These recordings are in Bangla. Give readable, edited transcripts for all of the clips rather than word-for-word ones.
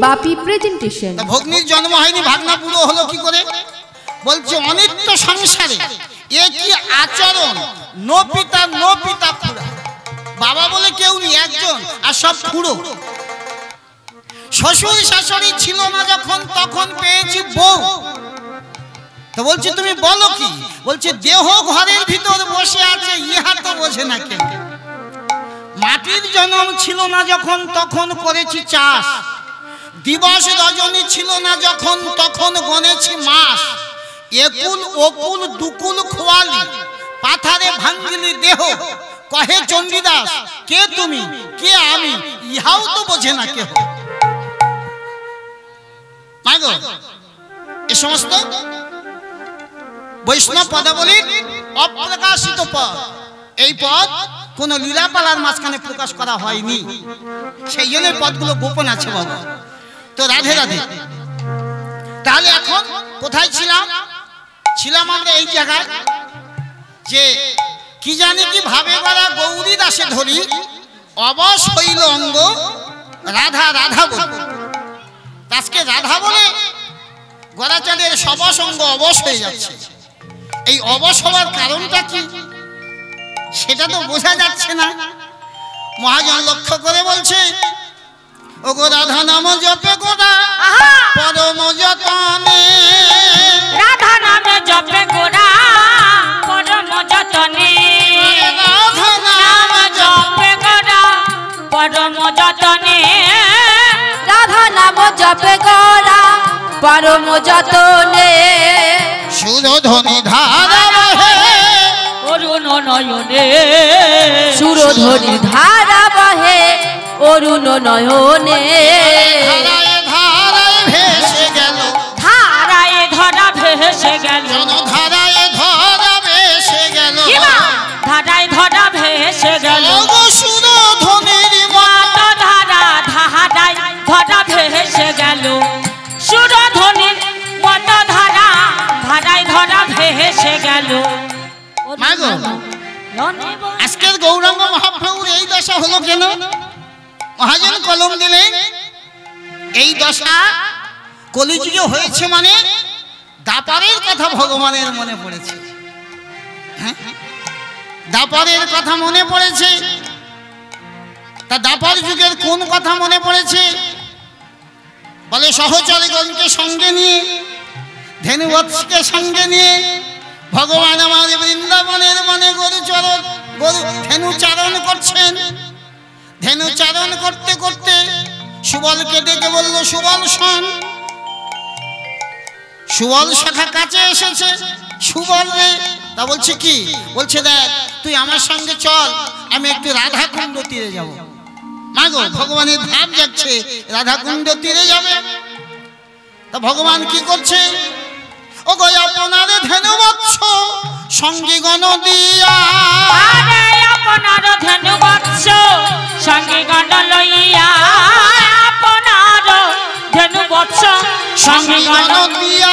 বাপি প্রেজেন্টেশন। ভগ্নির জন্ম হয়নি, ভাগনা বুড়ো হলো কি করে? বলছে অনিত্য সংসারে এ কি আচরণ, নো পিতা নো পিতা খুড়া। বাবা বলে কেউ নেই, একজন, আর সব খুড়ো। শ্বশুর শাশুড়ি ছিল না যখন, তখন পেয়েছি বউ। তো বলছে তুমি বলো কি? বলছে দেহ ঘরের ভিতর বসে আছে, ইহা তো বোঝে না কেন। মাটির জন্ম ছিল না যখন, তখন করেছি চাষ। দিবস রজনী ছিল না যখন, তখন গনেছি মাস। একুল ওকুল দুকুল খোয়ালি, পাথারে ভাঙ্গিলি দেহ। কহে চণ্ডীদাস কে তুমি কে আমি, ইহাও তো বোঝে না কেহ। মাগো এ সমস্ত বৈষ্ণব পদাবলী অপ্রকাশিত পদ। এই পদ কোন লীলাপালার মাঝখানে প্রকাশ করা হয়নি, সেই জন্য পদগুলো গোপন আছে বাবা। তো রাধে রাধে। তাহলে এখন কোথায় ছিলাম? ছিলাম আমরা এই জায়গায়, যে কি জানি কি ভাবে গড়া গৌরী দাসে ধরি, অবশ হইল অঙ্গ রাধা রাধা বল। আজকে রাধা বলে গড়াচাঁদের সবশ অঙ্গ অবশ হয়ে যাচ্ছে। এই অবশ হওয়ার কারণটা কি সেটা তো বোঝা যাচ্ছে না। মহাজন লক্ষ্য করে বলছে, ও গো রাধা নাম জপে গোরা পরম যতনে, রাধা নাম জপে গোরা পরম যতনে, রাধা নাম জপে গোরা পরম যতনে, রাধা নাম জপে গোরা পরম যতনে। সুরধ্বনি ধারা বহে অরুণ নয়নে, সুরধ্বনি ধারা বহে অরুণ নয়নে। ধারায় ধারায় ভেসে গেল, ধারায় ধরা ভেসে গেল, ধারায় ধরা ভেসে গেল, ধারায় ধরা ভেসে গেল। সুরধ্বনির মত ধারা ধারায় ধরা ভেসে গেল, সুরধ্বনির মত ধারা ধারায় ধরা ভেসে গেল। মাগো আজকের গৌরাঙ্গ মহাপ্রভুর এই দশা হলো কেন? মহাজন কলম দিলে এই দশা কলিযুগে হয়েছে মানে দাপারের কথা ভগবানের মনে পড়েছে। দাপারের কথা মনে পড়েছে। তা দাপার যুগের কোন কথা মনে পড়েছে? বলে সহচরগণকে সঙ্গে নিয়ে, ধেনুবৎসকে সঙ্গে নিয়ে ভগবান আমার বৃন্দাবনের মনে ধেনু চারণ করছেন। ধেনু চারণ করতে করতে সুবলকে ডেকে বলল, সুবল শোন। সুবল শাখা কাছে এসেছে। সুবল রে, তা বলছে কি? বলছে দেখ তুই আমার সঙ্গে চল, আমি একটু রাধাকুণ্ড তীরে যাব। মাগো ভগবানের ভাব যাচ্ছে রাধাকুণ্ড তীরে যাবে। তা ভগবান কি করছে? ও গো আপনার ধেনুবৎস সঙ্গী গণ দিয়া, আপনার ধেনুবৎস সঙ্গী গণ লইয়া, আপনার ধেনুবৎস সঙ্গী গণ দিয়া,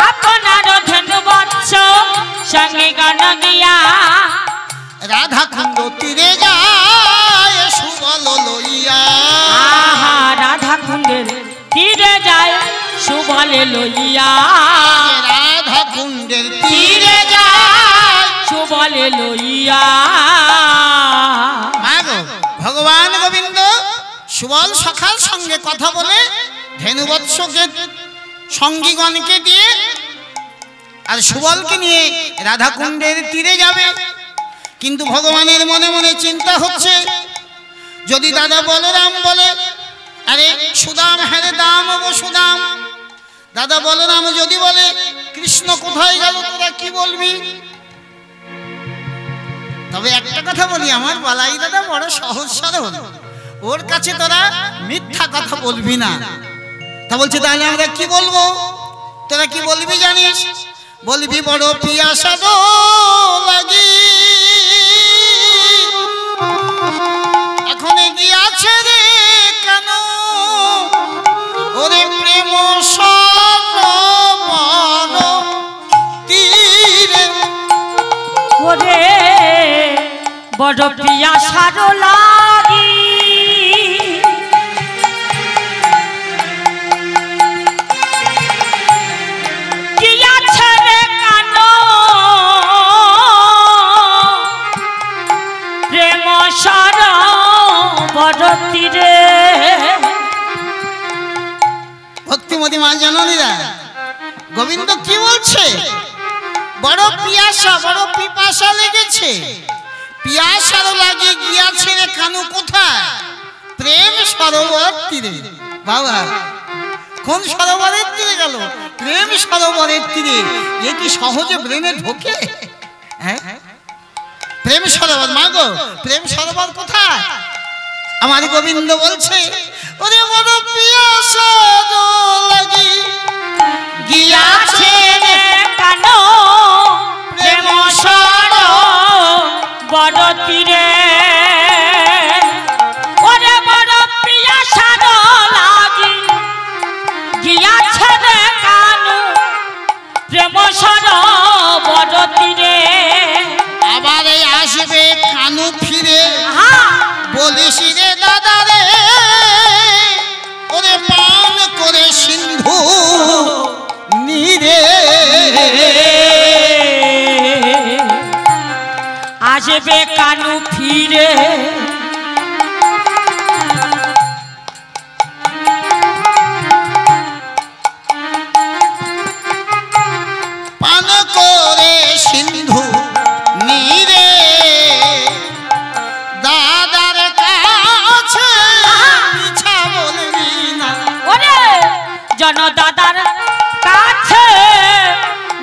আপনার ধেনুবৎস সঙ্গী গণ দিয়া রাধাকুণ্ড তীরে যায় সুবল লইয়া। আহা রাধাকুণ্ডের তীরে যায় সুবল লইয়া, রাধাকুণ্ডের তীরে যায় সুবল লইয়া। ভগবান গোবিন্দ সুবল সখার সঙ্গে কথা বলে ধেনুবৎসকে সঙ্গীগণকে দিয়ে আর সুবলকে নিয়ে রাধাকুণ্ডের তীরে যাবে। কিন্তু ভগবানের মনে মনে চিন্তা হচ্ছে, যদি দাদা বলরাম বলে, আরে সুদাম হ্যাঁ দাম ও সুদাম, দাদা বলরাম যদি বলে কৃষ্ণ কোথায় গেল তোরা কি বলবি? তবে একটা কথা বলি, আমার বালাই দাদা বড় সহজ সরল, ওর কাছে তোরা মিথ্যা কথা বলবি না। তা বলছে তাহলে আমরা কি বলবো? তোরা কি বলবি জানিস? বলবি বড় পিয়াসা লাগি এখন গিয়াছে রে কেন ওরে প্রেম সরোবর তীরে, ওরে বড় পিয়াসা লাগি মা জননীরা, গোবিন্দ কি বলছে? বড় পিয়াসা, বড় পিপাসা লেগেছে। পিয়াসারও লাগে গিয়াছে রে কানু কোথায়? প্রেম সরোবর তীরে। বাবা, কোন সরোবরের তীরে গেল? প্রেম সরোবরের তীরে। এ কি সহজে ব্রেনে ঢোকে? হ্যাঁ, প্রেম সরোবর। মা গো, প্রেম সরোবর কোথায়? আমার গোবিন্দ বলছে, ওরে বড় পিয়াসা লাগি গিয়াছে রে কানো প্রেম সরোবর তীরে। ওরে বড় পিয়াসা লাগি গিয়াছে রে কানো প্রেম সরোবর তীরে। আবার আসবে কানু ফিরে, হ্যাঁ বলিস রে দাদা রে, ওরে পান করে সিন্ধু নীরে। আসবে কানু ফিরে। পান করে সিন্ধু নীরে, দাদার কাছে মিছা বলবি না। ওরে জন দাদার কাছে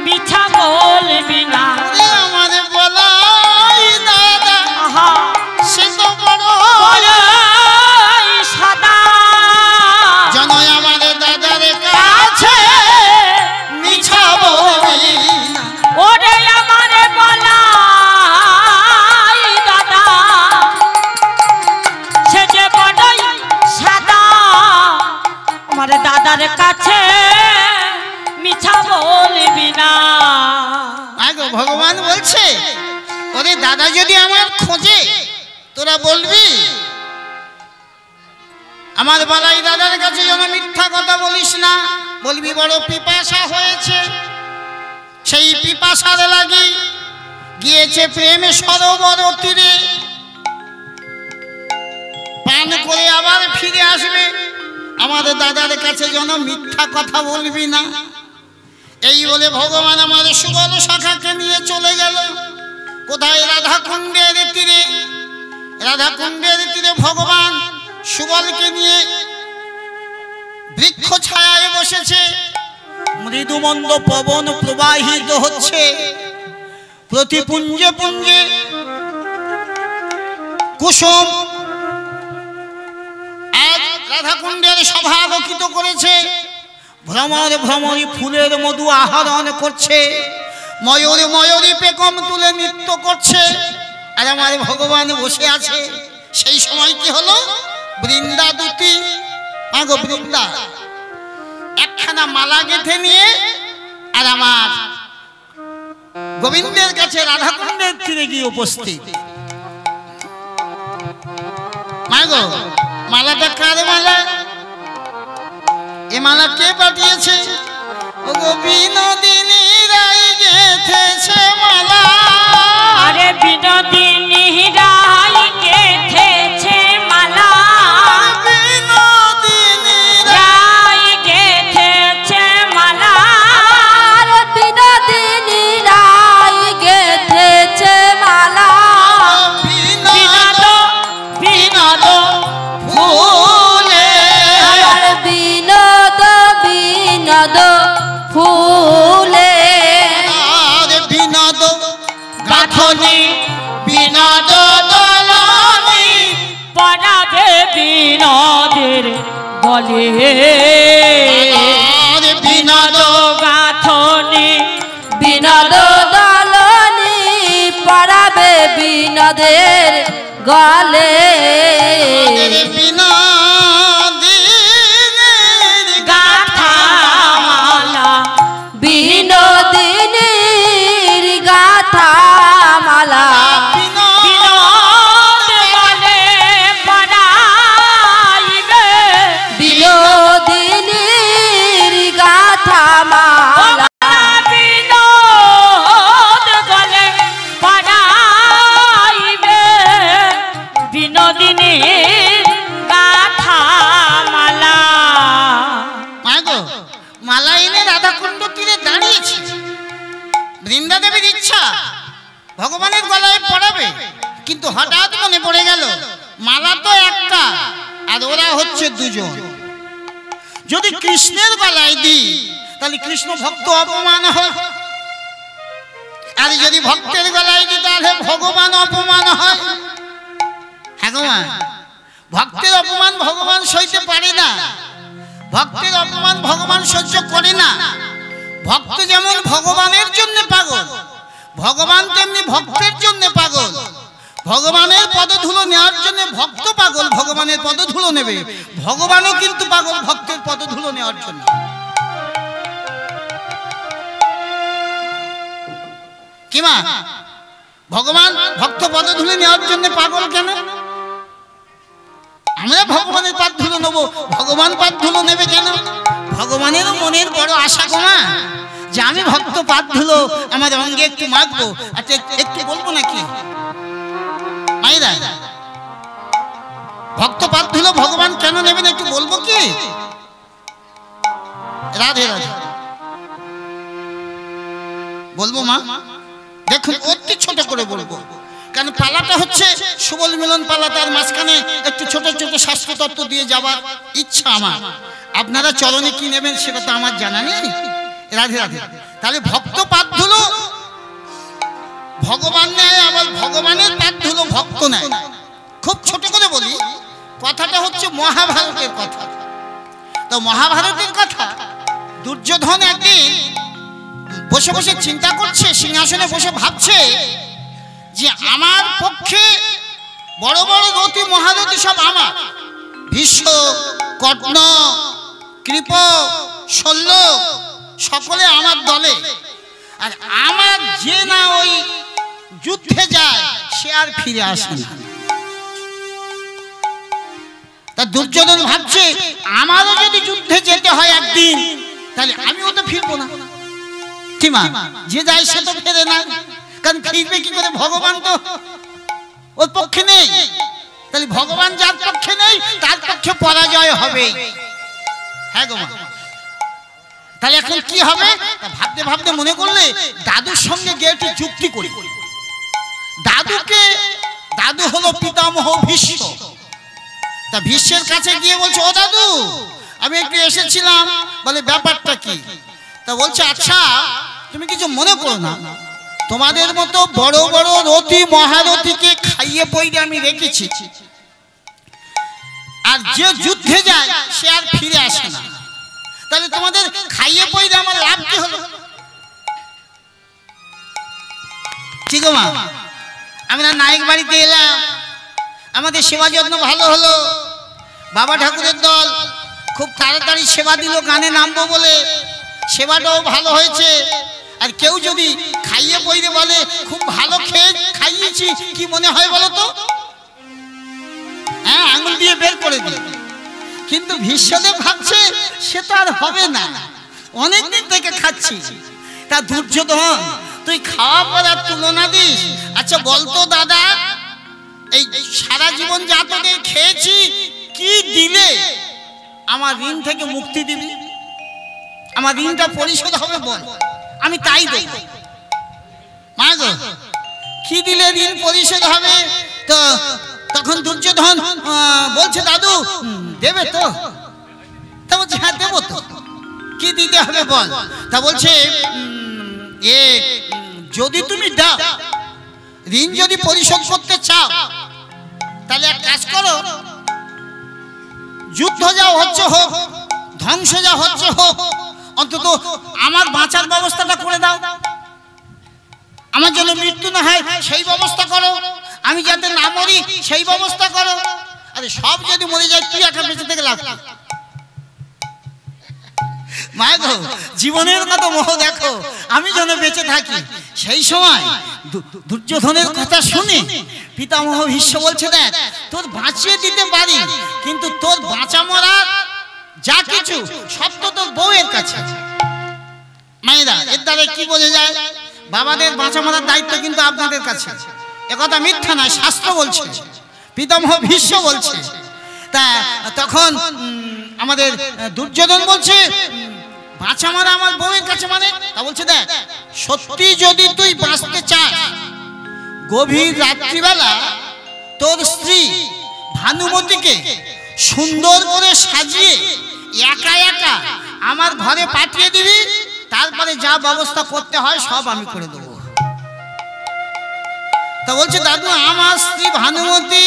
মিছা বলবি না। ওরে আমার বলাই দাদা, আহা সে তো বড় বড়ই সাদা। জনয় আমার দাদার কাছে মিছা বলবি না। ওরে আমারে বলাই দাদা, সে যে বড়ই সাদা। আমার দাদার কাছে মিছা বলবি না। আগো ভগবান বলছে, ওরে দাদা যদি আমার খোঁজে তোরা বলবি আমার বালাই দাদার কাছে যেন মিথ্যা কথা বলিস না। বলবি বড় পিপাসা হয়েছে, সেই পিপাসার লাগি গিয়েছে প্রেম সরোবর তীরে, পান করে আবার ফিরে আসবে। আমাদের দাদার কাছে যেন মিথ্যা কথা বলবি না। এই বলে ভগবান আমার সুবল শাখাকে নিয়ে চলে গেল কোথায়? রাধাকুণ্ডের তীরে। রাধাকুণ্ডের তীরে ভগবান সুবলকে নিয়ে বৃক্ষ ছায়ায় বসেছে। মৃদুমন্দ পবন প্রবাহিত হচ্ছে, প্রতি পুঞ্জে পুঞ্জে কুসুম আজ রাধাকুণ্ডের সভা আলোকিত করেছে। ভ্রমর ভ্রমরী ফুলের মধু আহরণ করছে, ময়ূরী ময়ূরী পেকম তুলে নৃত্য করছে, আর আমার ভগবান বসে আছে। সেই সময় কি হলো? বৃন্দা দুটি, আগো বৃন্দা একখানা মালা গেঁথে নিয়ে আর আমার গোবিন্দের কাছে রাধাকুণ্ডের তীরে গিয়ে উপস্থিত। মাগো, মালাটা কার মালা? এ মালা কে পাঠিয়েছে? ও গো বিনোদিনী রাই গেথেছে মালা। আরে বিনোদিনী রাই গেথেছে মালা। বিনোদিনী রাই গেথেছে মালা। আর বিনোদিনী রাই গেথেছে মালা। বিনোদ বিনোদ ফুলে আর বিনোদ বিনোদ ফুলে। আর বিনোদ গাথনি বিনোদ দলনি পরাবে বিনোদের বলে। আর বিনোদ গাথনি বিনোদ দলনি পরাবে বিনোদের গলে। বিনোদিনীর গাথা মালা। বিনোদিনীর গাথা মালা। বিনোদ বলে পরাইবে। বিনোদিনীর গাথা মালা। বিনোদ বলে পরাইবে। বিনোদিনীর ভগবানের গলায় পড়াবে, কিন্তু হঠাৎ মনে পড়ে গেল মালা তো একটা আর ওরা হচ্ছে দুজন। যদি কৃষ্ণের গলায় দিই তাহলে কৃষ্ণ ভক্ত অপমান হয়, আর যদি ভক্তের গলায় দিই তাহলে ভগবান অপমান হয়। হ্যাঁ গো মা, ভক্তের অপমান ভগবান সইতে পারে না, ভক্তের অপমান ভগবান সহ্য করে না। ভক্ত যেমন ভগবানের জন্য পাগল, ভগবান তেমনি ভক্তের জন্য পাগল। ভগবানের পদধূলো নেওয়ার জন্য ভক্ত পাগল, ভগবানের পদধূলো নেবে। ভগবানও কিন্তু পাগল ভক্তের পদধূলো নেওয়ার জন্য। কি মা, ভগবান ভক্ত পদধূলো নেওয়ার জন্য পাগল কেন? আমরা ভগবানের পাদ ধুলো নেবো, ভগবান পাদ ধুলো নেবে কেন? ভগবানেরও মনের বড় আশা গো মা, যে আমি ভক্ত পাদ ধুলো আমার অঙ্গে একটু মাখবো। আচ্ছা একটু বলবো নাকি মাইরা, ভক্ত পাদ ধুলো ভগবান কেন নেবেন একটু বলবো কি? রাধে রাধে বলবো মা, দেখুন অতি ছোট করে বলবো, কারণ পালাটা হচ্ছে সুবল মিলন পালা, তার মাঝখানে একটু ছোট ছোট শাস্ত্র তত্ত্ব দিয়ে যাবার ইচ্ছা আমার। আপনারা চরণে কি নেবেন সেটা তো আমার জানা নেই। রাধে রাধে। তাহলে ভক্ত পাদ ধুলো ভগবান নেয়, আবার ভগবানের পাদ ধুলো ভক্ত নেয়। খুব ছোট করে বলি, কথাটা হচ্ছে মহাভারতের কথা। তো মহাভারতের কথা, দুর্যোধন একদিন বসে বসে চিন্তা করছে, সিংহাসনে বসে ভাবছে যে আমার পক্ষে বড় বড় রতি মহারথী সব আমার, ভীষ্ম, কর্ণ, কৃপ, শল্য সকলে আমার দলে, আর আমার যে না ওই যুদ্ধে যায় সে আর ফিরে আসে না। তা দুর্যোধন ভাবছে আমারও যদি যুদ্ধে যেতে হয় একদিন, তাহলে আমিও তো ফিরবো না। কি মা, যে যায় সে তো ফেরে না, কারণ ফিরবে কি করে? ভগবান তো ওর পক্ষে নেই। তাহলে ভগবান যার পক্ষে নেই তার পক্ষে পরাজয় হবে। হ্যাঁ গো মা, তাহলে এখন কি হবে? ভাবতে ভাবতে মনে করলে দাদুর সঙ্গে গিয়ে একটু যুক্তি করি। দাদু হলো পিতামহ ভীষ্ম। তা ভীষ্মের কাছে গিয়ে বলছে, ও দাদু আমি একটু এসেছিলাম, বলে ব্যাপারটা কি? তা বলছে আচ্ছা তুমি কিছু মনে করো না, তোমাদের মতো বড় বড় রথী মহারথীকে খাইয়ে পইরে আমি রেখেছি, আর যে যুদ্ধে যায় সে আর ফিরে আসে না। তাহলে তোমাদের খাইয়ে পইরে আমার লাভ কি হলো? ঠিক মা, আমরা নায়ক বাড়িতে এলাম, আমাদের সেবা যত্ন ভালো হলো, বাবা ঠাকুরের দল খুব তাড়াতাড়ি সেবা দিল গানে নামবো বলে, সেবাটাও ভালো হয়েছে। আর কেউ যদি খাইয়ে পইরে বলে খুব ভালো খেয়ে খাইয়েছি, কি মনে হয় বলো তো? হ্যাঁ, আঙুল দিয়ে বের করে দিই। কিন্তু ভীষ্মদেব ভাবছে সে তো আর হবে না, অনেকদিন থেকে খাচ্ছি। তা দুর্যোধন তুই খাওয়া পড়ার তুলনা দিস? আচ্ছা বলতো দাদা, এই সারা জীবন যা তোদের খেয়েছি কি দিলে আমার ঋণ থেকে মুক্তি দিবি, আমার ঋণটা পরিশোধ হবে বল, আমি তাই দেব। মা গো, কি দিলে ঋণ পরিশোধ হবে? তো তখন দুর্যোধন বলছে দাদু দেবে তো? তা বলছে হ্যাঁ দেবো তো, কি দিতে হবে বল? তা বলছে যদি তুমি দাও, ঋণ যদি পরিশোধ করতে চাও, তাহলে এক কাজ করো, যুদ্ধ যা হচ্ছে হোক, ধ্বংস যা হচ্ছে হোক, অন্তত আমার বাঁচার ব্যবস্থাটা করে দাও, আমার জন্য মৃত্যু না হয় সেই ব্যবস্থা করো, আমি যাতে না মরি সেই ব্যবস্থা করো। আরে সব যদি মরে যায় তুই একটা বেঁচে থেকে লাভ? মায় গো, জীবনের কত মোহ দেখো, আমি যেন বেঁচে থাকি। সেই সময় দুর্যোধনের কথা শুনে পিতামহ ভীষ্ম বলছে, দেখ তোর বাঁচিয়ে দিতে পারি, কিন্তু তোর বাঁচা মরা যা কিছু সব তো তোর বউয়ের কাছে। মায়েরা, এর দ্বারা কি বোঝা যায়? বাবাদের বাঁচা মরার দায়িত্ব কিন্তু আপনাদের কাছে। একথা মিথ্যা নয়, শাস্ত্র বলছে, পিতামহ ভীষ্ম বলছে। তা তখন আমাদের দুর্যোধন বলছে বাঁচা মারা আমার বউয়ের কাছে, মানে তা বলছে দেখ সত্যি যদি তুই বাঁচতে চাস গভীর রাত্রিবেলা তোর স্ত্রী ভানুমতিকে সুন্দর করে সাজিয়ে একা একা আমার ঘরে পাঠিয়ে দিবি, তারপরে যা ব্যবস্থা করতে হয় সব আমি করে দেবো। তা বলছে দাদু আমার স্ত্রী ভানুমতি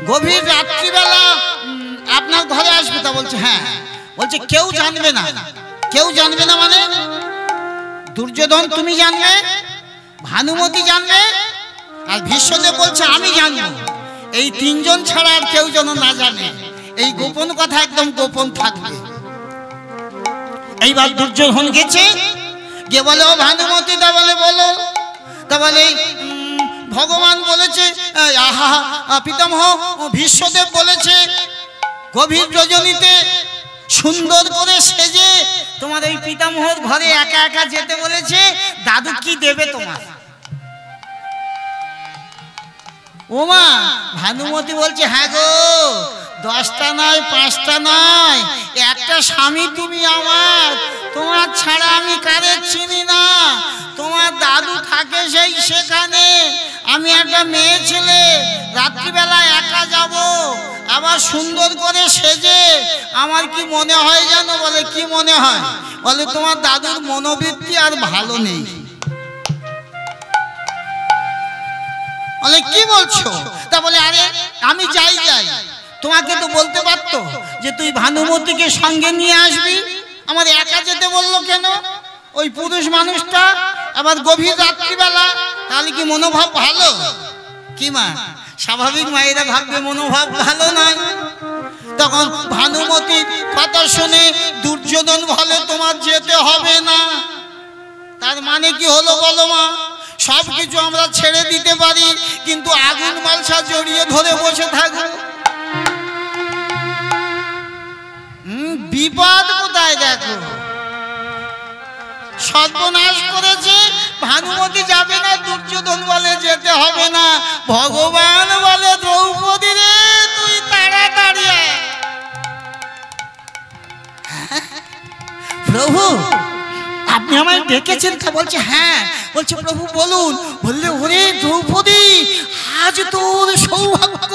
গভীর রাত্রিবেলা আপনার ঘরে আসবে? তা বলছে হ্যাঁ। বলছে কেউ জানবে না? কেউ জানবে না মানে? দুর্যোধন তুমি জানবে, ভানুমতি জানবে, আর ভীষ্মদেব বলছে আমি জানবো। এই তিনজন ছাড়া আর কেউ যেন না জানে। এই গোপন কথা একদম গোপন থাকবে। এইবার দুর্যোধন গেছে, গিয়ে বলে ও ভানুমতি, তা বলে বলো। তা বলে ভগবান বলেছে, আহা পিতামহ ভীষ্মদেব বলেছে গভীর রজনীতে সুন্দর করে সেজে তোমার ওই পিতামহর ঘরে একা একা যেতে বলেছে। দাদু কি দেবে তোমার? ওমা ভানুমতি বলছে হ্যাঁ গো, 10টা নয় 5টা নয়, একটা স্বামী তুমি আমার। তোমার ছাড়া আমি কারে চিনি না। তোমার দাদু থাকে সেই সেখানে, আমি একটা মেয়ে ছেলে, রাত্রিবেলা একা যাব, আবার সুন্দর করে সেজে। আমার কি মনে হয় জানো? বলে কি মনে হয়? বলে তোমার দাদুর মনোবৃত্তি আর ভালো নেই। বলে কি বলছো? তা বলে আরে আমি যাই, তোমাকে তো বলতে পারতো যে তুই ভানুমতিকে সঙ্গে নিয়ে আসবি, আমার একা যেতে বললো কেন? ওই পুরুষ মানুষটা আবার গভীর রাত্রিবেলা, তাহলে কি মনোভাব ভালো? কি মা, স্বাভাবিক মায়েরা ভাববে মনোভাব ভালো নয়। তখন ভানুমতির কথা শুনে দুর্যোধন বলে তোমার যেতে হবে না। তার মানে কি হলো বলো মা? সব কিছু আমরা ছেড়ে দিতে পারি, কিন্তু আগুন মালসা জড়িয়ে ধরে বসে থাকবো। বিপদ কোথায় দেখো, সর্বনাশ করেছে। ভানুমতি যাবে না, দুর্যোধন বলে যেতে হবে না। ভগবান বলে দ্রৌপদী রে তুই তাড়াতাড়ি আয়। প্রভু আপনি আমায় ডেকেছেন? তা বলছে হ্যাঁ। বলছে প্রভু বলুন। বললে ওরে দ্রৌপদী, আজ তোর সৌভাগ্য,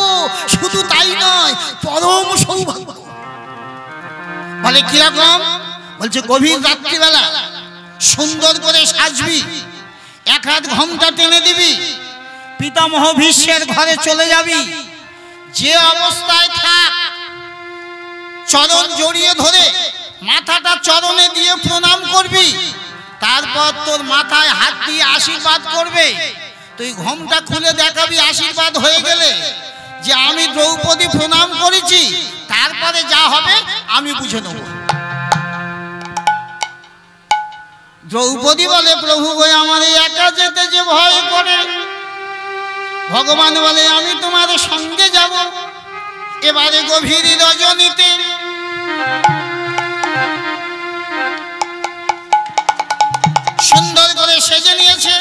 শুধু তাই নয় পরম সৌভাগ্য। বলে কিরকম? বলছে গভীর রাত্রিবেলা সুন্দর করে সাজবি, 1 ঘন্টা টেনে দিবি, পিতামহ ভীষ্মের ঘরে চলে যাবি। যে অবস্থায় থাক চরণ জড়িয়ে ধরে মাথাটা চরণে দিয়ে প্রণাম করবি। তারপর তোর মাথায় হাত দিয়ে আশীর্বাদ করবে। তুই ঘোমটা খুলে দেখাবি আশীর্বাদ হয়ে গেলে যে আমি দ্রৌপদী প্রণাম করেছি। তারপরে যা হবে আমি বুঝে নেব। দ্রৌপদী বলে প্রভু গো আমার একা যেতে যে ভয় করে। ভগবান বলে আমি তোমার সঙ্গে যাব। এবারে গভীর রজনীতে সুন্দর করে সেজে নিয়েছে।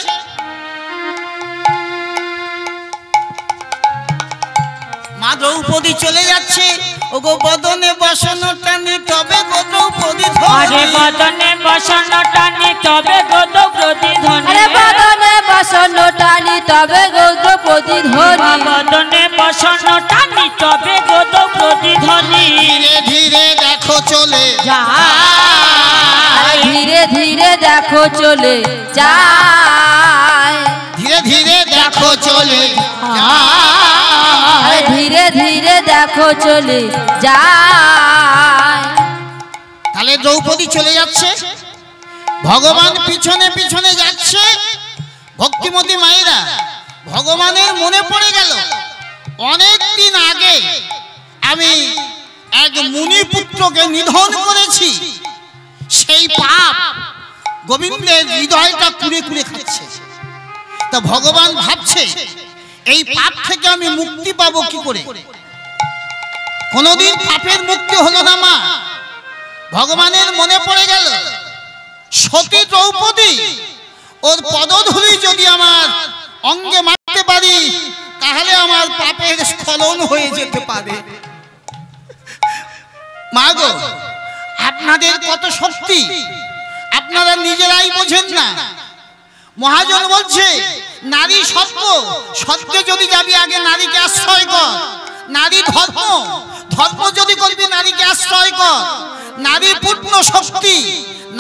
মা দ্রৌপদী চলে যাচ্ছে। ও গো বদনে বসন টানি তবে গো দ্রৌপদী আরে বদনে বসন টানি তবে গো দ্রৌপদী ধনি। আরে বদনে বসন টানি তবে গো দ্রৌপদী ধনি। বদনে বসন টানি তবে গো দ্রৌপদী ধনি। ধীরে ধীরে দেখো চলে যায়, ধীরে ধীরে দেখো চলে যায়, ধীরে ধীরে দেখো চলে যায়, ধীরে ধীরে দেখো চলে যায়। তাহলে দ্রৌপদী চলে যাচ্ছে, ভগবান পিছনে পিছনে যাচ্ছে। ভক্তিমতী মায়েরা ভগবানের মনে পড়ে গেল অনেক দিন আগে আমি এক মুনি পুত্রকে নিধন করেছি। সেই পাপ গোবিন্দের হৃদয়টা কুড়ে কুড়ে খাচ্ছে। তা ভগবান ভাবছে এই পাপ থেকে আমি মুক্তি পাবো কি করে? কোনদিন পাপের মুক্তি হলো না মা। ভগবানের মনে পড়ে গেল সতী দ্রৌপদী, ওর পদধূলি যদি আমার অঙ্গে মারতে পারি তাহলে আমার পাপের স্খলন হয়ে যেতে পারে। মা গো আপনাদের কত শক্তি আপনারা নিজেরাই বোঝেন না। মহাজন বলছে নারী সত্য, সত্যে যদি যাবি আগে নারীকে আশ্রয় কর। নারী ধর্ম, ধর্ম যদি করবি নারীকে আশ্রয় কর। নারী পূর্ণ শক্তি,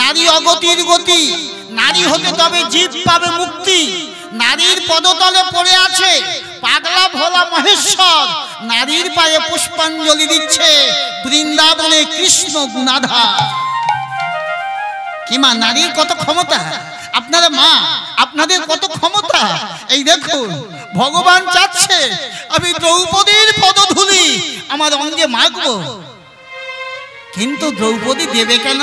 নারী অগতির গতি, নারী হতে তবে জীব পাবে মুক্তি। নারীর পদতলে পড়ে আছে পাগলা ভোলা মহেশ্বর, নারীর পায়ে পুষ্পাঞ্জলি দিচ্ছে বৃন্দাবনে কৃষ্ণ গুণাধার। কি মা, নারীর কত ক্ষমতা! আপনারা মা, আপনাদের কত ক্ষমতা! এই দেখুন, ভগবান চাচ্ছে আমি দ্রৌপদীর পদধূলি আমার অঙ্গে মাখবো, কিন্তু দ্রৌপদী দেবে কেন?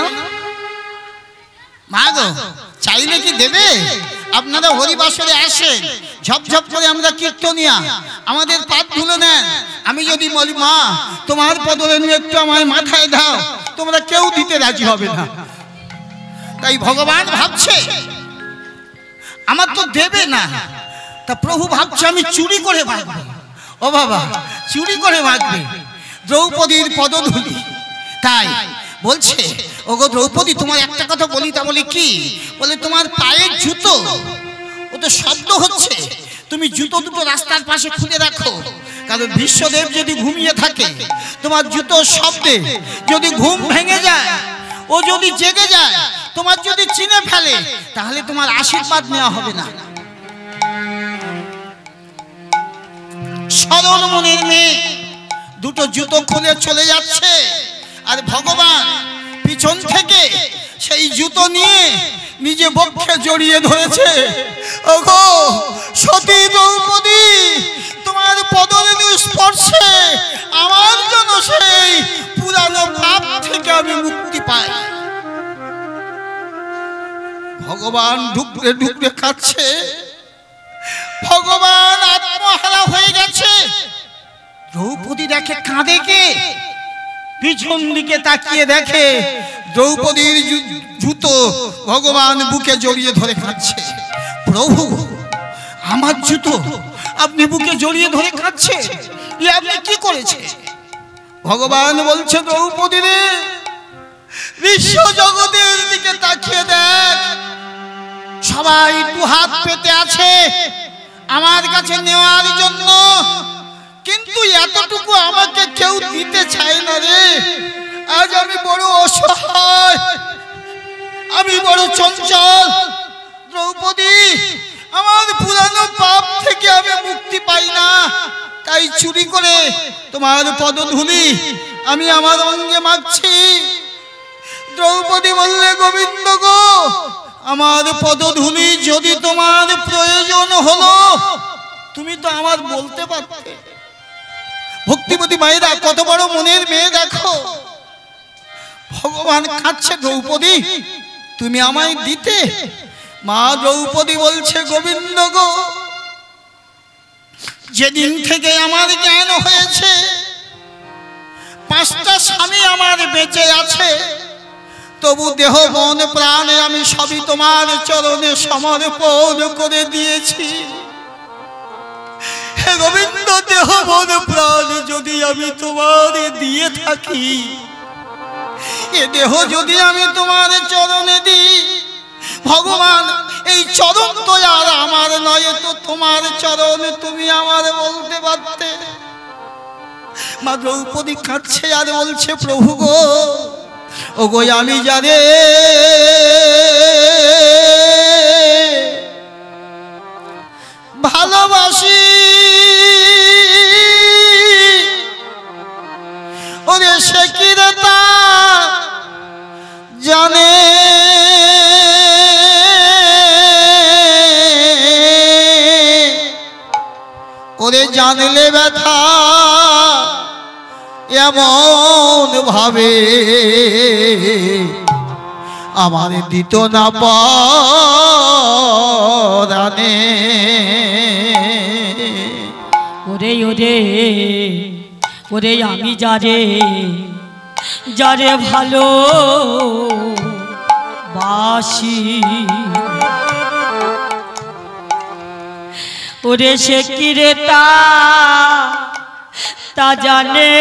মা গো, চাইলে কি দেবে? আপনারা হরিবাসরে আসেন, ঝপঝপ করে আমরা কীর্তনিয়া, আমাদের পাপ ধুলে নেন। আমি যদি বলি মা তোমার পদরেণু একটু আমার মাথায় দাও, তোমরা কেউ দিতে রাজি হবে না। তাই ভগবান ভাবছে আমার তো দেবে না, তা প্রভু ভাবছে আমি চুরি করে মাখবো। ও বাবা, চুরি করে মাখবে দ্রৌপদীর পদধূলি। তাই বলছে ওগো দ্রৌপদী, তোমার একটা কথা বলি, তা বলি কি? বলে তোমার পায়ের জুতো, ও তো শব্দ হচ্ছে, তুমি জুতো দুটো রাস্তার পাশে খুলে রাখো, কারণ বিশ্বদেব যদি ঘুমিয়ে থাকে, তোমার জুতোর শব্দে যদি ঘুম ভেঙে যায়, ও যদি জেগে যায়, তোমার যদি চিনে ফেলে, তাহলে তোমার আশীর্বাদ নেওয়া হবে না। সরল মনের মেয়ে দুটো জুতো খুলে চলে যাচ্ছে, আর ভগবান পিছন থেকে সেই জুতো নিয়ে নিজে বক্ষে জড়িয়ে ধরেছে। ওগো সতী দ্রৌপদী, তোমার পদরেণু স্পর্শে আমার জন্য সেই পুরানো পাপ থেকে আমি মুক্তি পাই। ভগবান ঢুকরে ঢুকরে খাচ্ছে, ভগবান আত্মহারা হয়ে গেছে। দ্রৌপদী দেখে কাঁদে কে? পিছন দিকে তাকিয়ে দেখে দ্রৌপদীর জুতো ভগবান বুকে জড়িয়ে ধরে কাঁদছে। প্রভু, আমার জুতো আপনি বুকে জড়িয়ে ধরে কাঁদছে, এ আপনি কি করেছে? ভগবান বলছে দ্রৌপদী রে, বিশ্ব জগতের দিকে তাকিয়ে দেখ, সবাই দু হাত পেতে আছে আমার কাছে নেওয়ার জন্য, কিন্তু এতটুকু আমাকে কেউ দিতে চায় না রে। আজ আমি বড় অসহায়, আমি বড় চঞ্চল। দ্রৌপদী, আমার পুরানো পাপ থেকে আমি মুক্তি পাই না, তাই চুরি করে তোমার পদধূলি আমি আমার অঙ্গে মাখছি। দ্রৌপদী বললে গোবিন্দ গো, আমার পদধূলি যদি তোমার প্রয়োজন হলো, তুমি তো আমার বলতে পারতে। ভক্তিপতি মায়েরা কত বড় মনের মেয়ে দেখো। ভগবান কাঁদছে, দ্রৌপদী তুমি আমায় দিতে। মা দ্রৌপদী বলছে গোবিন্দ গো, যেদিন থেকে আমার জ্ঞান হয়েছে, 5টা স্বামী আমার বেঁচে আছে, তবু দেহ মন প্রাণে আমি সবই তোমার চরণে সমর্পণ করে দিয়েছি। হে গোবিন্দ, দেহ মন প্রাণ যদি আমি তোমার দিয়ে থাকি, এ দেহ যদি আমি তোমার চরণে দিই, ভগবান এই চরণ তো আর আমার নয়, তো তোমার চরণ, তুমি আমার বলতে পারতে। মা দ্রৌপদী কাঁদছে আর বলছে প্রভু গো, ও গো আমি জানে ভালোবাসি, ওরে সে কি রে তা জানে, ওরে জানলে ব্যথা এমন ভাবে আমার দিত না পরানে। ওরে ওরে ওরে আমি যারে যারে ভালো বাসি, ওরে সে কি রে তা জানে,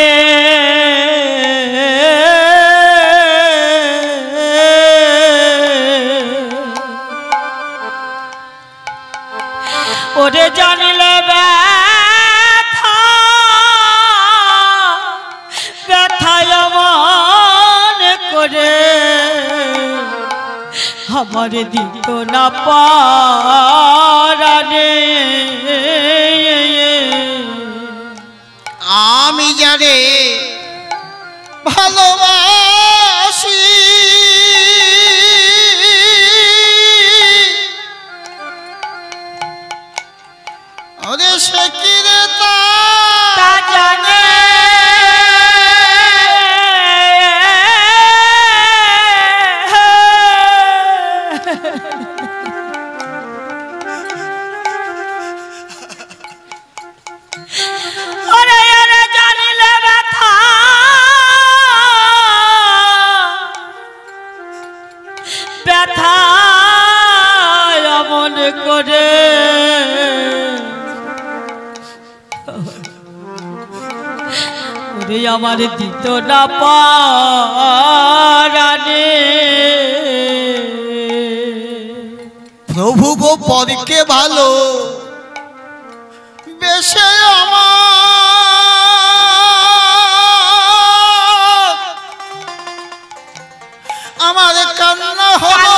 আমার দিত না পারানে আমি যারে ভালোবাসি ওরে সে কি রে তা জানে করে ওরে আমার দিত না পারানে প্রভু গো পরকে ভালো বেশে আমার কান্না হলো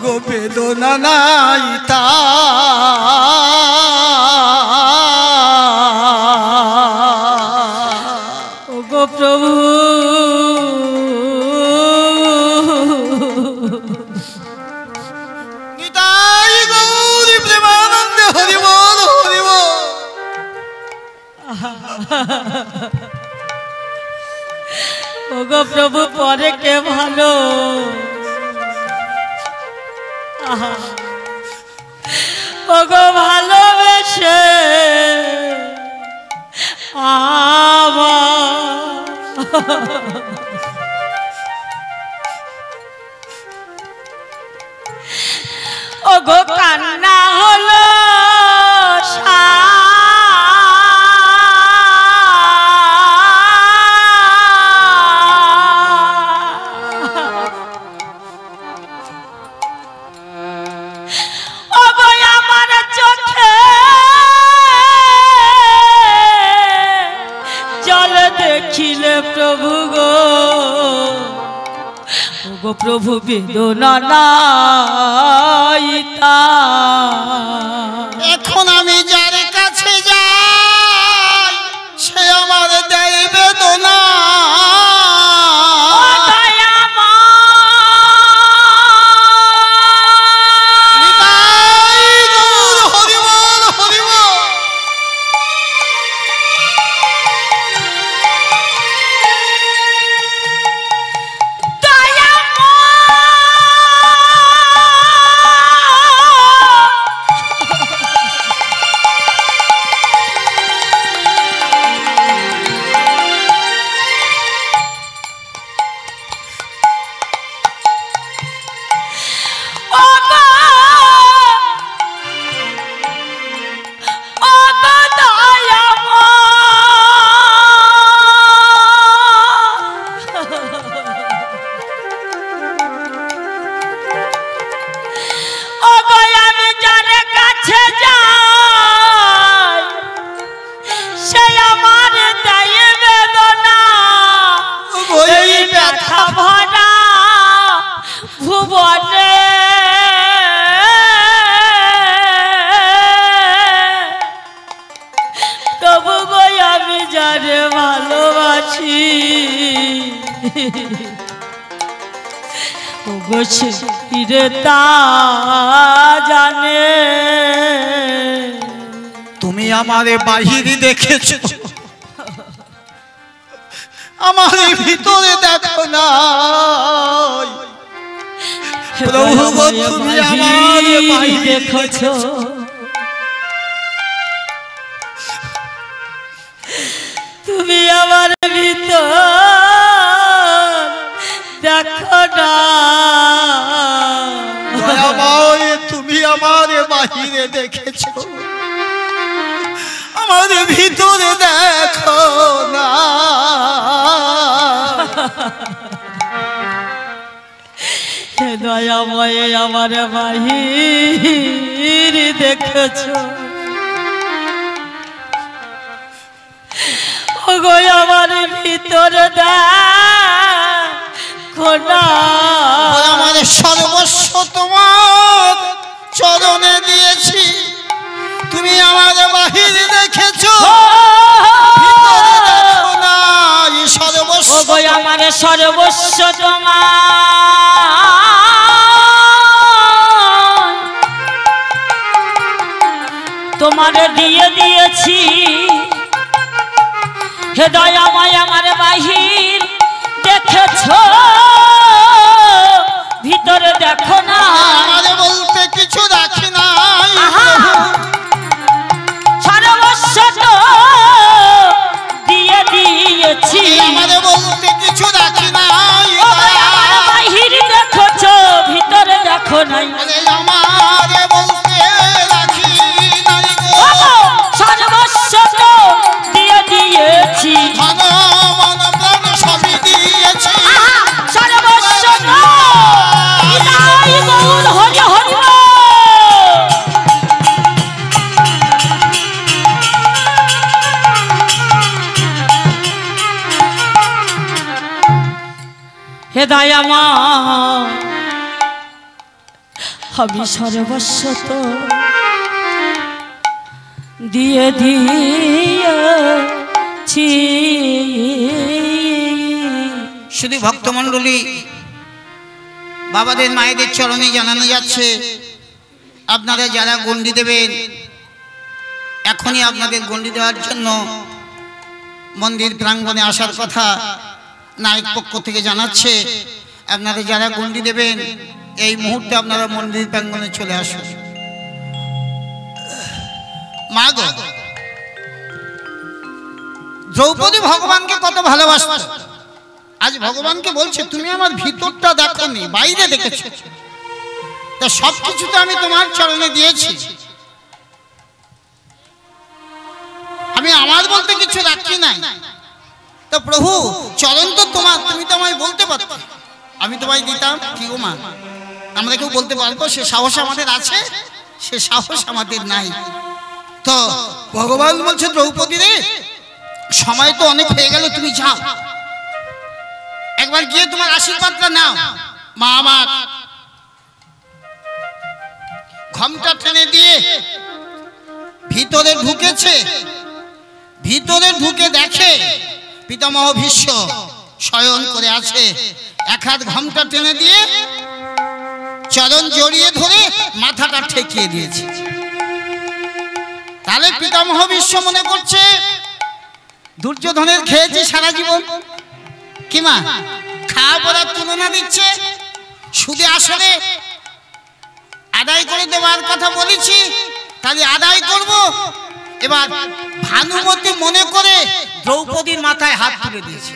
গো বেদনা নাই তা গো প্রভু নিতাই গৌরী প্রেমানন্দে হরি বল হরি বল। গো প্রভু পরে কে ভালো ওগো ভালোবেসে ওগো কান্না হলো দেখিলে প্রভু গো গো প্রভু বেদনা নাই তা এখন আমি যার কাছে যাই সে আমার দেয় বেদনা জানে তুমি আমারে বাহিরে দেখেছো আমার ভিতরে দেখো না প্রভু গো তুমি আমারে বাহিরে দেখেছো তুমি আমার ভিতর দেখো না তুমি আমারে বাহিরে দেখেছো আমারে ভিতরে দেখো না দয়াময় আমার বাহির দেখেছ ওগো আমার ভিতর আমার সর্বস্ব তোমার চরণে দিয়েছি, তুমি আমার বাহির দেখেছো, ভিতরে দেখো না। সর্বস্ব আমার সর্বস্ব তোমার দিয়ে দিয়েছি, হে দয়াময় আমার বাহির দেখেছো, ভিতরে দেখো না। আমার বলতে কিছু রাখি না, সর্বস্ব দিয়ে দিয়েছি, আমার বলতে কিছু রাখি না। বাহির দেখেছো, ভিতরে দেখো নাই। আমার বলতে রাখি নাই, সর্বস্ব দিয়ে দিয়েছি, মন প্রাণ সবই দিয়েছি, সর্বস্ব হরি হরি। হে দয়াময় আমি সর্বস্ব তো দিয়ে দিয়েছি। শুধু ভক্তমণ্ডলী বাবাদের মায়েদের চরণে জানানো যাচ্ছে, আপনারা যারা গণ্ডি দেবেন এখনই আপনাদের গণ্ডি দেওয়ার জন্য মন্দির প্রাঙ্গণে আসার কথা নায়ক পক্ষ থেকে জানাচ্ছে। আপনারা যারা গণ্ডি দেবেন এই মুহূর্তে আপনারা মন্দির প্রাঙ্গণে চলে আসুন। মা গো, দ্রৌপদী ভগবানকে কত ভালোবাসত, আজ ভগবানকে বলছে তুমি আমার ভিতরটা দেখোনি, বাইরে দেখেছো, তা সবকিছু তো আমি তোমার চরণে দিয়েছি, আমি আমার বলতে কিছু রাখি নাই। তো প্রভু চরণ তো তোমার, তুমি তো আমায় বলতে পারতো, আমি তোমায় দিতাম। কি গো মা, আমরা কেউ বলতে পারবো? সে সাহস আমাদের আছে? সে সাহস আমাদের নাই। তো ভগবান বলছে দ্রৌপদী রে, সময় তো অনেক হয়ে গেল, তুমি যাও, একবার গিয়ে তোমার আশীর্বাদটা নাও। মা আমার ঘোমটা টেনে দিয়ে ভিতরে ঢুকেছে, ভিতরে ঢুকে দেখে পিতামহ ভীষ্ম শয়ন করে আছে, এক হাত ঘোমটা টেনে দিয়ে চরণ জড়িয়ে ধরে মাথাটা ঠেকিয়ে দিয়েছে। তাহলে পিতামহ ভীষ্ম মনে করছে দুর্যোধনের খেয়েছে সারা জীবন, কি মা খাওয়া পড়ার তুলনা দিচ্ছে, শুধু আসলে আদায় করে দেওয়ার কথা বলেছি, তাহলে আদায় করব। এবার ভানুমতি মনে করে দ্রৌপদীর মাথায় হাত তুলে দিয়েছে,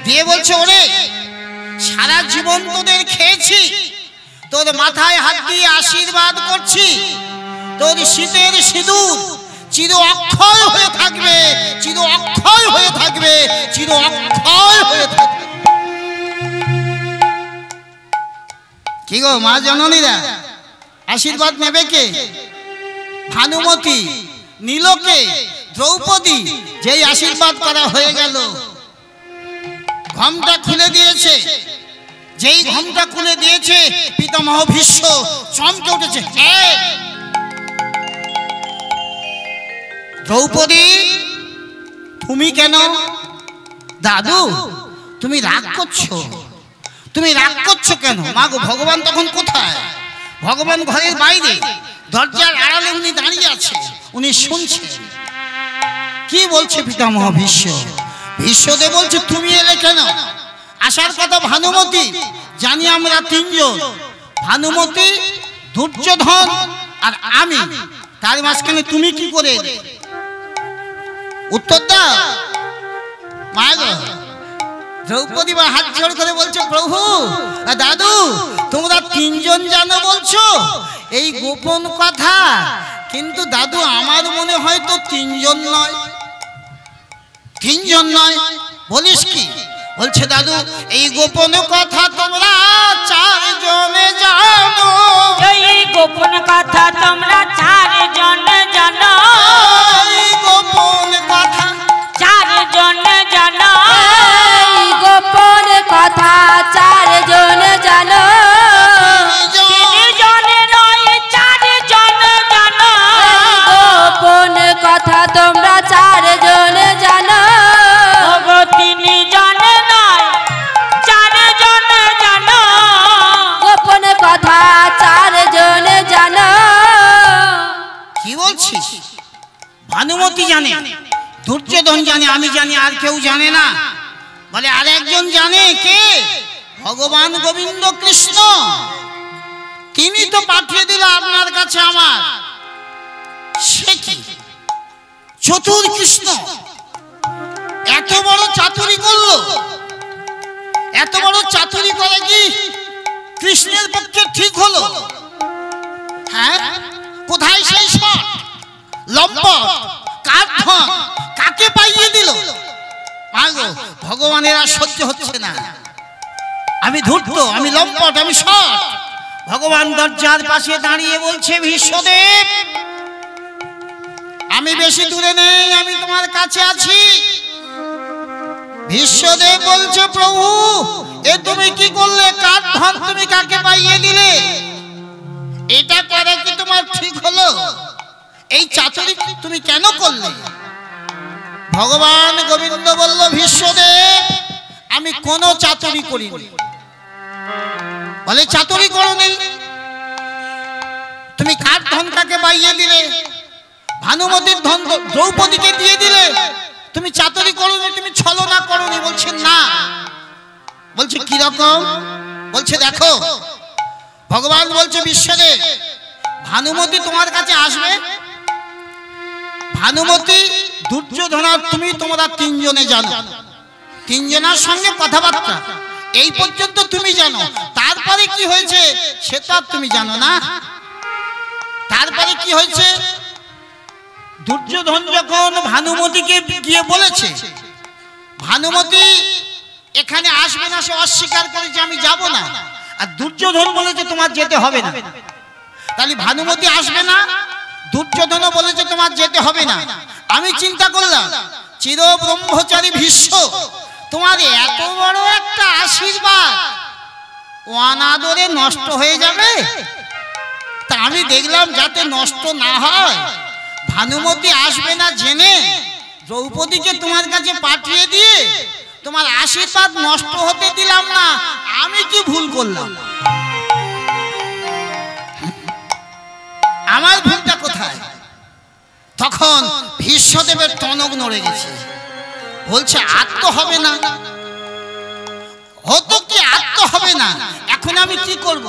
দিয়ে বলছে ওরে সারা জীবন তোদের খেয়েছি, তোর মাথায় হাত দিয়ে আশীর্বাদ করছি, তোর শীতের সিঁদুর চির অক্ষয় হয়ে থাকবে, চির অক্ষয় হয়ে থাকবে, চির অক্ষয় হয়ে থাকবে। কি গো মা জননীরা, আশীর্বাদ নেবে কে? ভানুমতি নীলকে, দ্রৌপদী। যেই আশীর্বাদ করা হয়ে গেল, ঘোমটা খুলে দিয়েছে, যেই ঘোমটা খুলে দিয়েছে পিতামহ ভীষ্ম চমকে উঠেছে। দ্রৌপদী তুমি কেন? দাদু তুমি রাগ করছো, তুমি রাগ করছো কেন? মা গো, ভগবান তখন কোথায়? ভগবান ঘরের বাইরে দরজার আড়ালে উনি দাঁড়িয়ে আছে, উনি শুনছে কি বলছে পিতামহ ভীষ্ম। ভীষ্মদেব বলছে তুমি এলে কেন? আসার কথা ভানুমতি, জানি আমরা তিনজন, ভানুমতি, দুর্যোধন আর আমি, তার মাঝখানে তুমি কি করে এলে? উত্তর দাও মা গো। দ্রৌপদী বা হাত জোড় করে বলছে প্রভু দাদু তোমরা তিনজন জানো বলছো এই গোপন কথা, কিন্তু দাদু আমার মনে হয় তো তিনজন নয়, তিনজন নয়। বলিস কি? বলছে দাদু এই গোপন কথা তোমরা চারজনে জানো, এই গোপন কথা তোমরা চারজন জানো, এই গোপন কথা চারজন জানো, এই গোপন কথা চারজন জানো, তিনজনে নয় চারজন জানো, গোপন কথা তোমরা চারজন জানো, ওগো তিনজনে নয় চারজন জানো, গোপন কথা চারজন জানো। কি বলছিস? ভানুমতি জানে, দুর্যোধন জানে, আমি জানি, আর কেউ জানে না? বলে আর একজন জানে। কে? ভগবান গোবিন্দ কৃষ্ণ। তিনি তো পাঠিয়ে দিল আপনার কাছে আমার। সে কি চতুর কৃষ্ণ, এত বড় চাতুরি করলো। এত বড় চাতুরি করে কি কৃষ্ণের পক্ষে ঠিক হলো? হ্যাঁ, কোথায় সেই শট লম্পট কাঠন কাকে পাইয়ে দিল? মাগো ভগবানের আর সহ্য হচ্ছে না। আমি ধূর্ত, আমি লম্পট, আমি শট। ভগবান দরজার পাশে দাঁড়িয়ে বলছে ভীষ্মদেব আমি বেশি দূরে নেই, আমি তোমার কাছে আছি। ভীষ্মদেব বলছে প্রভু এ তুমি কি করলে? কার ধন তুমি কাকে পাইয়ে দিলে? এটা করা কি তোমার ঠিক হলো? এই চাতুরি তুমি কেন করলে? ভগবান গোবিন্দ বলল ভীষ্মদেব আমি কোনো চাতুরি করিনি। বলে চাতুরি করো নেই? তুমি কার ধন কাকে পাইয়ে দিলে? ভানুমতির ধন দ্রৌপদীকে দিয়ে দিলে। তুমি চাতুরি করোনি, তুমি ছলনা করোনি। বলছে না। বলছে কিরকম? বলছে দেখো ভগবান বলছে বিশ্বদেব ভানুমতি তোমার কাছে আসবে। ভানুমতি দুর্যোধন আর তুমি তোমরা তিনজনে জানো, তিনজনের সঙ্গে কথাবার্তা এই পর্যন্ত তুমি জানো। তারপরে কি হয়েছে সেটা তুমি জানো না। তারপরে কি হয়েছে? দুর্যোধন যখন ভানুমতিকে গিয়ে বলেছে, ভানুমতি এখানে আসবে না, সে অস্বীকার করেছে আমি যাব না। আর দুর্যোধন বলেছে তোমার যেতে হবে না। তাহলে ভানুমতি আসবে না, দুর্যোধনও বলেছে তোমার যেতে হবে না। আমি চিন্তা করলাম চির ব্রহ্মচারী ভীষ্ম তোমার এত বড় একটা আশীর্বাদ অনাদরে নষ্ট হয়ে যাবে। তা আমি দেখলাম যাতে নষ্ট না হয়, ভানুমতি আসবে না জেনে দ্রৌপদীকে তোমার কাছে পাঠিয়ে দিয়ে তোমার আশীর্বাদ নষ্ট হতে দিলাম না। আমি কি ভুল করলাম? আমার ভুলটা কোথায়? তখন ভীষ্মদেবের টনক নড়ে গেছে। বলছে আত্ম হবে না, হতো কি আত্ম হবে না। এখন আমি কি করব?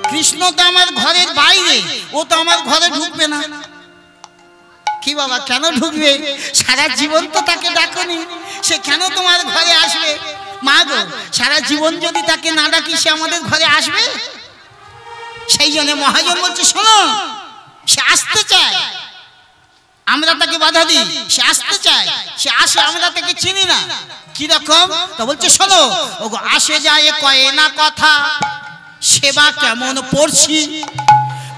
কৃষ্ণ তো আমার ঘরের বাইরে, ও তো আমার ঘরে ঢুকবে না। কি বাবা কেন ঢুকবে? সারা জীবন তো তাকে ডাকনি, সে কেন তোমার ঘরে আসবে? মা গো সারা জীবন যদি তাকে না ডাকি সে আমাদের ঘরে আসবে? সেই জন্য মহাজন বলছে শোনো, সে আসতে চায়, আমরা তাকে বাধা দিই। সে আসতে চায়, সে আসে, আমরা তাকে চিনি না। কিরকম? তা বলছে শোনো, ও আসে যায় কয়ে না কথা, সেবা কেমন পড়ছি,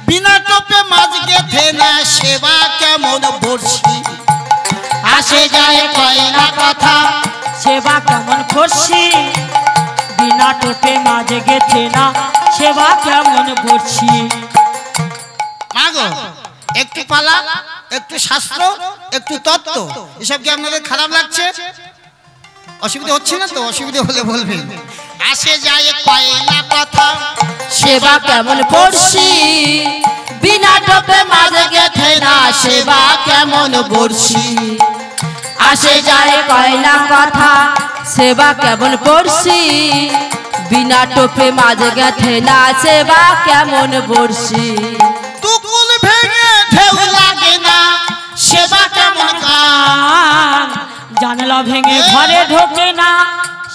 বিনা টোপে মাঝ গেথে না সেবা কেমন পড়ছি। আসে যায় কয় না কথা, সেবা কেমন করছি, বিনা টোপে মাঝে গেছে না সেবা কেমন করছি। মাগো একটু পালা, একটু শাস্ত্র, একটু তত্ত্ব, এসব কি আপনাদের খারাপ লাগছে? অসুবিধা হচ্ছে না তো? অসুবিধা হলে বলবেন। আসে যায় কয় না কথা, সেবা কেমন পড়ছি, বিনা টোপে মাঝে গেথে না সেবা কেমন পড়ছি। আসে যায় কয়না কথা, সেবা কেমন পড়ছি, বিনা টোপে মাঝে গেথে না সেবা কেমন পড়ছি। তুকুল ভেঙে ঢেউ লাগে না সেবা কেমন গান, জানলা ভেঙে ঘরে ঢোকে না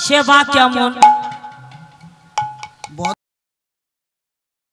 সেবা কেমন